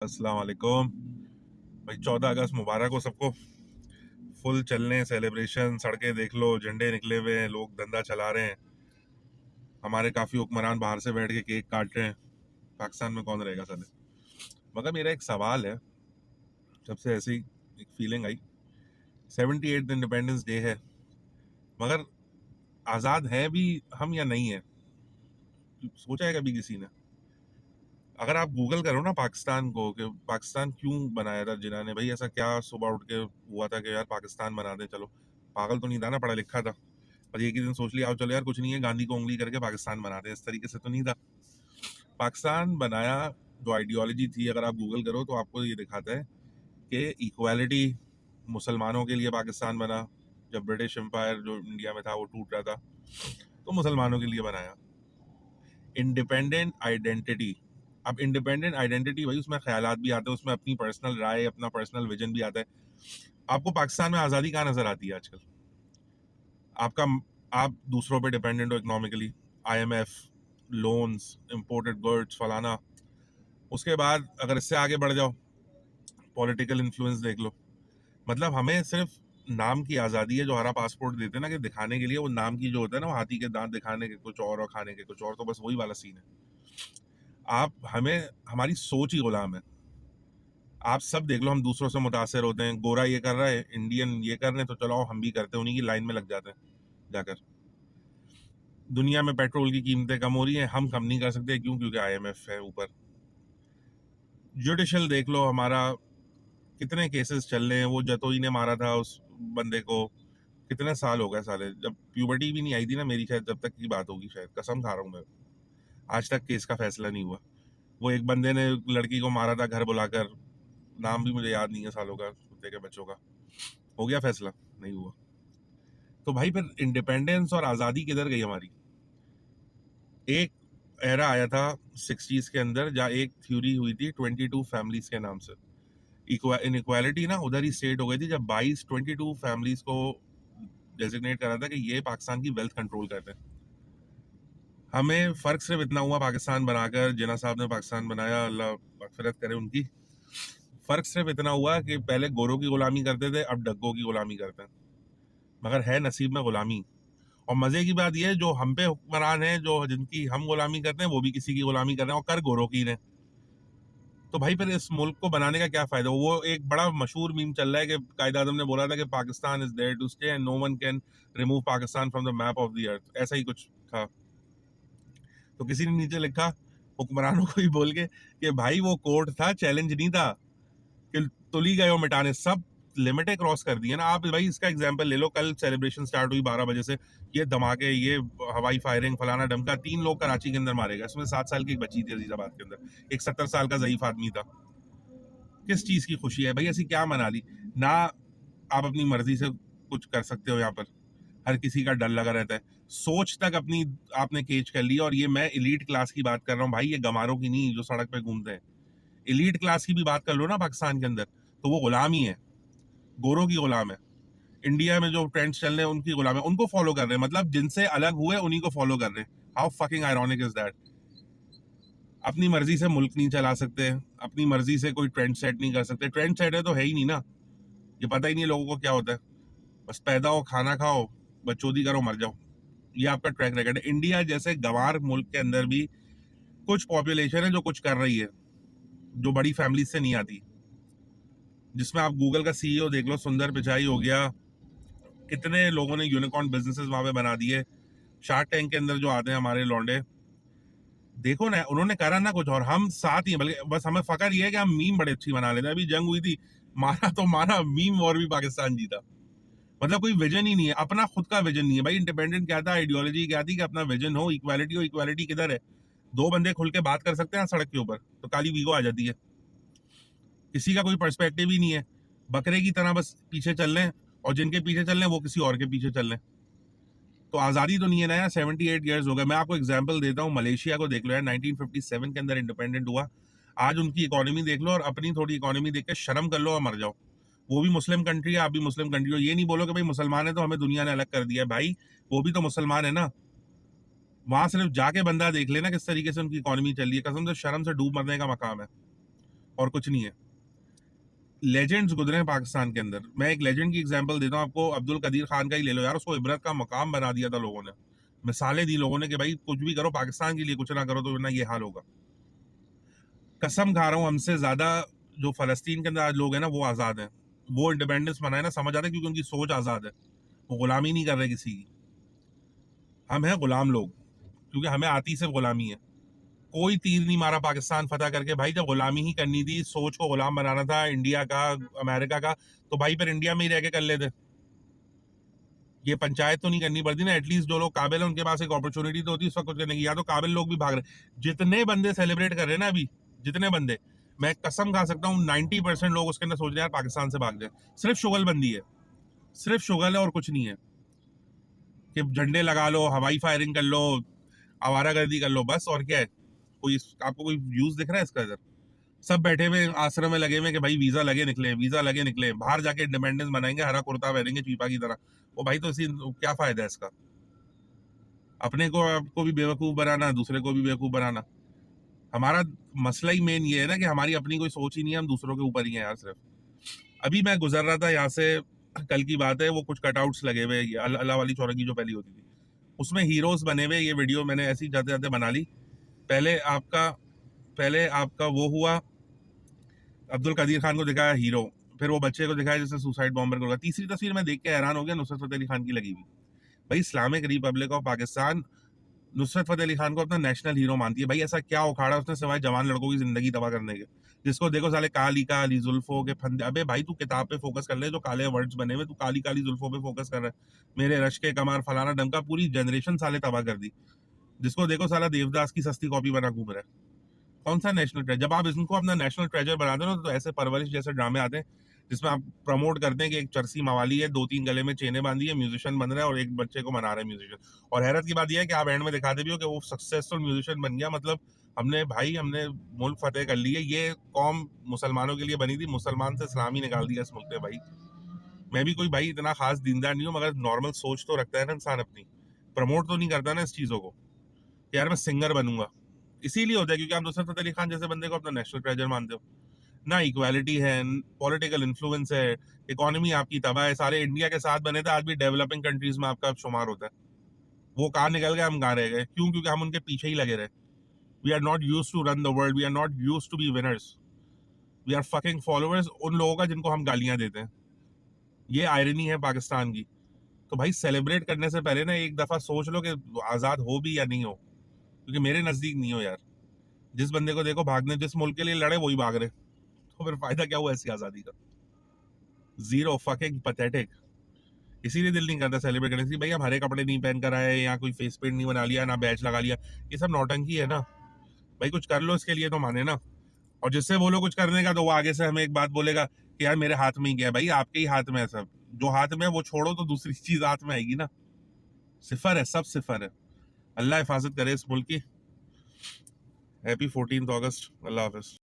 अस्सलाम वालेकुम भाई। 14 अगस्त मुबारक हो सबको। फुल चलने सेलिब्रेशन, सड़कें देख लो, झंडे निकले हुए हैं, लोग धंधा चला रहे हैं। हमारे काफ़ी हुक्मरान बाहर से बैठ के केक काट रहे हैं। पाकिस्तान में कौन रहेगा साले। मगर मेरा एक सवाल है, जब से ऐसी एक फीलिंग आई। 78 इंडिपेंडेंस डे है, मगर आज़ाद हैं भी हम या नहीं है? सोचा है कभी किसी ने? अगर आप गूगल करो ना पाकिस्तान को, कि पाकिस्तान क्यों बनाया था जिन्हों ने, भाई ऐसा क्या सुबह उठ के हुआ था कि यार पाकिस्तान बना दें। चलो, पागल तो नहीं था ना, पढ़ा लिखा था। और एक ही दिन सोच लिया आओ चलो यार कुछ नहीं है, गांधी को उंगली करके पाकिस्तान बनाते हैं, इस तरीके से तो नहीं था। पाकिस्तान बनाया, जो आइडियोलॉजी थी, अगर आप गूगल करो तो आपको ये दिखाता है कि इक्वालिटी, मुसलमानों के लिए पाकिस्तान बना। जब ब्रिटिश एम्पायर जो इंडिया में था वो टूट रहा था, तो मुसलमानों के लिए बनाया। Independent identity. अब इंडिपेंडेंट आइडेंटिटी भाई, उसमें ख्यालात भी आते हैं, उसमें अपनी पर्सनल राय, अपना पर्सनल विजन भी आता है। आपको पाकिस्तान में आज़ादी कहाँ नजर आती है आजकल? आपका आप दूसरों पे डिपेंडेंट हो economically, IMF, loans, imported goods, फलाना। उसके बाद अगर इससे आगे बढ़ जाओ, पॉलिटिकल इन्फ्लुएंस देख लो। मतलब हमें सिर्फ नाम की आज़ादी है, जो हमारा पासपोर्ट देते हैं ना कि दिखाने के लिए, वो नाम की जो होता है ना, वो हाथी के दांत दिखाने के कुछ और खाने के कुछ और, तो बस वही वाला सीन है। आप हमें, हमारी सोच ही गुलाम है। आप सब देख लो, हम दूसरों से मुतासर होते हैं। गोरा ये कर रहा है, इंडियन ये कर रहे हैं, तो चलो हम भी करते हैं, उन्हीं की लाइन में लग जाते हैं जाकर। दुनिया में पेट्रोल की कीमतें कम हो रही हैं, हम कम नहीं कर सकते, क्यों? क्योंकि आईएमएफ है ऊपर। जुडिशल देख लो, हमारा कितने केसेस चल रहे हैं। वो जतोई ने मारा था उस बंदे को, कितने साल हो गए साले, जब प्यूबर्टी भी नहीं आई थी ना मेरी, शायद जब तक की बात होगी, शायद, कसम खा रहा हूँ मैं। आज तक केस का फैसला नहीं हुआ। वो एक बंदे ने लड़की को मारा था घर बुलाकर, नाम भी मुझे याद नहीं है सालों का, कुत्ते के बच्चों का। हो गया फैसला? नहीं हुआ। तो भाई फिर इंडिपेंडेंस और आज़ादी किधर गई हमारी? एक एरा आया था 60s के अंदर, जहाँ एक थ्योरी हुई थी 22 फैमिलीज के नाम से। इनइक्वालिटी ना उधर ही स्टेट हो गई थी, जब 22 फैमिलीज को डेजिग्नेट करा था कि ये पाकिस्तान की वेल्थ कंट्रोल करते हैं। हमें फर्क सिर्फ इतना हुआ पाकिस्तान बनाकर, जिन्ना साहब ने पाकिस्तान बनाया, अल्लाह मगफिरत करे उनकी। फर्क सिर्फ इतना हुआ कि पहले गोरों की गुलामी करते थे, अब डग्गों की गुलामी करते हैं। मगर है नसीब में गुलामी। और मजे की बात यह है, जो हम पे हुक्मरान है, जो जिनकी हम गुलामी करते हैं, वो भी किसी की गुलामी कर रहे हैं, और कर गोरों की ने। तो भाई फिर इस मुल्क को बनाने का क्या फायदा? वो एक बड़ा मशहूर मीम चल रहा है कि कायद आजम ने बोला था कि Pakistan is there to stay and no one can remove Pakistan from the map of the earth, ऐसा ही कुछ था। तो किसी ने नीचे लिखा, हुक्मरानों को ही बोल के, कि भाई वो कोर्ट था, चैलेंज नहीं था कि तुली गए हो मिटाने, सब लिमिटें क्रॉस कर दी है ना। आप भाई इसका एग्जांपल ले लो, कल सेलिब्रेशन स्टार्ट हुई 12 बजे से, ये धमाके, ये हवाई फायरिंग, फलाना ढमका, 3 लोग कराची के अंदर मारे गए, इसमें 7 साल की एक बच्ची थी अजीजाबाद के अंदर, एक 70 साल का ज़ईफ आदमी था। किस चीज़ की खुशी है भाई? ऐसी क्या मना ली ना? आप अपनी मर्जी से कुछ कर सकते हो यहाँ पर, हर किसी का डर लगा रहता है। सोच तक अपनी आपने केज कर ली। और ये मैं इलीट क्लास की बात कर रहा हूँ भाई, ये गमारों की नहीं जो सड़क पे घूमते हैं। इलीट क्लास की भी बात कर लो ना पाकिस्तान के अंदर, तो वो गुलाम ही है, गोरों की गुलाम है। इंडिया में जो ट्रेंड्स चल रहे हैं उनकी गुलाम है, उनको फॉलो कर रहे हैं, मतलब जिनसे अलग हुए उन्हीं को फॉलो कर रहे हैं। How fucking ironic is that. अपनी मर्जी से मुल्क नहीं चला सकते, अपनी मर्जी से कोई ट्रेंड सेट नहीं कर सकते। ट्रेंड सेट है तो है ही नहीं ना। ये पता ही नहीं है लोगों को क्या होता है। बस पैदा हो, खाना खाओ, बचौती करो, मर जाओ। ये आपका ट्रैक रिकॉर्ड है। इंडिया जैसे गंवार मुल्क के अंदर भी कुछ पॉपुलेशन है जो कुछ कर रही है, जो बड़ी फैमिली से नहीं आती। जिसमें आप गूगल का सीईओ देख लो, सुंदर पिचाई हो गया, कितने लोगों ने यूनिकॉर्न बिजनेसेस वहां पे बना दिए। शार्क टैंक के अंदर जो आते हैं हमारे लौंडे, देखो ना, उन्होंने करा ना कुछ, और हम साथ ही, बल्कि बस हमें फकर ये है कि हम मीम बड़े अच्छी बना लेते हैं। अभी जंग हुई थी, मारा तो मारा, मीम और भी पाकिस्तान जीता। मतलब कोई विजन ही नहीं है, अपना खुद का विजन नहीं है भाई। इंडिपेंडेंट क्या था, आइडियोलॉजी क्या थी कि अपना विजन हो, इक्वालिटी हो। इक्वालिटी किधर है? दो बंदे खुल के बात कर सकते हैं सड़क के ऊपर, तो काली वीगो आ जाती है। किसी का कोई पर्सपेक्टिव ही नहीं है, बकरे की तरह बस पीछे चल रहे हैं, और जिनके पीछे चल रहे हैं वो किसी और के पीछे चल रहे हैं। तो आज़ादी तो नहीं है ना यार। 78 ईयर्स हो गए। मैं आपको एग्जाम्पल देता हूँ, मलेशिया को देख लो यार, 1957 के अंदर इंडिपेंडेंट हुआ। आज उनकी इकोनॉमी देख लो, और अपनी थोड़ी इकोनॉमी देख के शर्म कर लो और मर जाओ। वो भी मुस्लिम कंट्री है, आप भी मुस्लिम कंट्री हो। ये नहीं बोलो कि भाई मुसलमान है तो हमें दुनिया ने अलग कर दिया है। भाई वो भी तो मुसलमान है ना। वहां सिर्फ जाके बंदा देख लेना किस तरीके से उनकी इकोनॉमी चल रही है, कसम से शर्म से डूब मरने का मकाम है। और कुछ नहीं है। लेजेंड्स गुजरे हैं पाकिस्तान के अंदर। मैं एक लेजेंड की एग्जांपल देता हूँ आपको, अब्दुल कदीर खान का ही ले लो यार, उसको इबरत का मकाम बना दिया था लोगों ने, मिसालें दी लोगों ने कि भाई कुछ भी करो पाकिस्तान के लिए, कुछ ना करो तो वरना ये हाल होगा। कसम खा रहा हूँ, हमसे ज्यादा जो फलस्तीन के अंदर आज लोग हैं ना वो आजाद हैं, वो इंडिपेंडेंस मनाए ना समझ आते हैं क्योंकि उनकी सोच आजाद है, वो गुलामी नहीं कर रहे किसी की। हम हैं गुलाम लोग क्योंकि हमें आती सिर्फ गुलामी है। कोई तीर नहीं मारा पाकिस्तान फतह करके भाई, जब गुलामी ही करनी थी, सोच को गुलाम बनाना था इंडिया का, अमेरिका का, तो भाई फिर इंडिया में ही रह के कर लेते। ये पंचायत तो नहीं करनी पड़ती ना, एटलीस्ट जो लोग काबिल है उनके पास एक अपॉर्चुनिटी तो होती है उस वक्त कुछ करने की। या तो काबिल लोग भी भाग रहे, जितने बंदे सेलिब्रेट कर रहे हैं ना अभी, जितने बंदे, मैं कसम खा सकता हूँ 90% लोग उसके अंदर सोच रहे हैं यार पाकिस्तान से भाग जाए। सिर्फ शुगलबंदी है, सिर्फ शुगल है और कुछ नहीं है कि झंडे लगा लो, हवाई फायरिंग कर लो, आवारागर्दी कर लो, बस। और क्या है? कोई आपको कोई यूज दिख रहा है इसका? इधर सब बैठे हुए आश्रम में लगे हुए कि भाई वीजा लगे निकले, वीजा लगे निकले, बाहर जाके इंडिपेंडेंस बनाएंगे, हरा कुर्ता पहनेंगे चीपा की तरह। वो भाई तो इसी, क्या फायदा है इसका? अपने को आपको भी बेवकूफ बनाना, दूसरे को भी बेवकूफ बनाना। हमारा मसला ही मेन ये है ना कि हमारी अपनी कोई सोच ही नहीं है, हम दूसरों के ऊपर ही हैं यार सिर्फ। अभी मैं गुजर रहा था यहाँ से, कल की बात है, वो कुछ कटआउट्स लगे हुए अल्लाह वाली चौरंगी जो पहली होती थी, उसमें हीरोज बने हुए। ये वीडियो मैंने ऐसी जाते जाते बना ली। पहले आपका पहले आपका वो हुआ, अब्दुल कदीर खान को दिखाया हीरो, फिर वो बच्चे को दिखाया जिसने सुसाइड बॉम्बर को। तीसरी तस्वीर मैं देख के हैरान हो गया, नुसरत फतेह अली खान की लगी हुई। भाई Islamic republic of Pakistan Nusrat Fateh Ali Khan को अपना नेशनल हीरो मानती है। भाई ऐसा क्या उखाड़ा उसने सिवाय जवान लड़कों की जिंदगी तबाह करने के? जिसको देखो साले काली काली जुल्फों के फंदे। अबे भाई तू किताब पे फोकस कर ले, जो काले वर्ड्स बने हुए, तू काली काली जुल्फों पे फोकस कर रहा है। मेरे रश के कमार फलाना डंका, पूरी जनरेशन साले तबाह कर दी। जिसको देखो साला देवदास की सस्ती कॉपी बना घूम रहा है। कौन सा नेशनल ट्रेजर? जब आप इनको अपना नेशनल ट्रेजर बना दो ना, तो ऐसे परवरिश जैसे ड्रामे आते हैं जिसमें आप प्रमोट करते हैं कि एक चरसी मवाली है, 2-3 गले में चेने बांधी है, म्यूजिशियन बन रहा है और एक बच्चे को मना रहा है म्यूजिशियन। और हैरत की बात यह है कि आप एंड में दिखाते भी हो कि वो सक्सेसफुल म्यूजिशियन बन गया, मतलब हमने मुल्क फतेह कर लिया। ये कौम मुसलमानों के लिए बनी थी, मुसलमान से इस्लाम ही निकाल दिया इस मुल्क में। भाई मैं भी कोई भाई इतना खास दीनदार नहीं हूँ, मगर नॉर्मल सोच तो रखता है ना इंसान अपनी, प्रमोट तो नहीं करता ना इस चीजों को कि यार मैं सिंगर बनूंगा। इसीलिए होता है क्योंकि आप नुसरत फतेह अली खान जैसे बंदे को अपना नेशनल ट्रेजर मानते हो। ना इक्वालिटी है, पॉलिटिकल इन्फ्लुएंस है, इकोनॉमी आपकी तबाह है। सारे इंडिया के साथ बने थे, आज भी डेवलपिंग कंट्रीज में आपका शुमार होता है। वो कहाँ निकल गए, हम कहाँ रह गए? क्यों? क्योंकि हम उनके पीछे ही लगे रहे। We are not used to run the world, we are not used to be winners, we are fucking followers उन लोगों का जिनको हम गालियां देते हैं। ये आयरनी है पाकिस्तान की। तो भाई सेलिब्रेट करने से पहले ना एक दफा सोच लो कि आजाद हो भी या नहीं हो, क्योंकि मेरे नजदीक नहीं हो यार। जिस बंदे को देखो भागने, जिस मुल्क के लिए लड़े वही भाग रहे, तो फिर फायदा क्या हुआ ऐसी आजादी का? Zero, fucking pathetic. इसीलिए दिल नहीं करता सेलिब्रेट करने से। भाई हम हरे कपड़े नहीं पहन कर आए, या कोई फेस पेंट नहीं बना लिया, ना बैच लगा लिया, ये सब नौटंकी है ना। भाई कुछ कर लो इसके लिए तो माने ना। और जिससे बोलो कुछ करने का, तो वो आगे से हमें एक बात बोलेगा कि यार मेरे हाथ में ही गया। भाई आपके ही हाथ में है सब, जो हाथ में है वो छोड़ो तो दूसरी चीज हाथ में आएगी ना। सिफर है, सब सिफर है। अल्लाह हिफाजत करे इस मुल्क की। हैप्पी 14 अगस्त। अल्लाह हाफिज।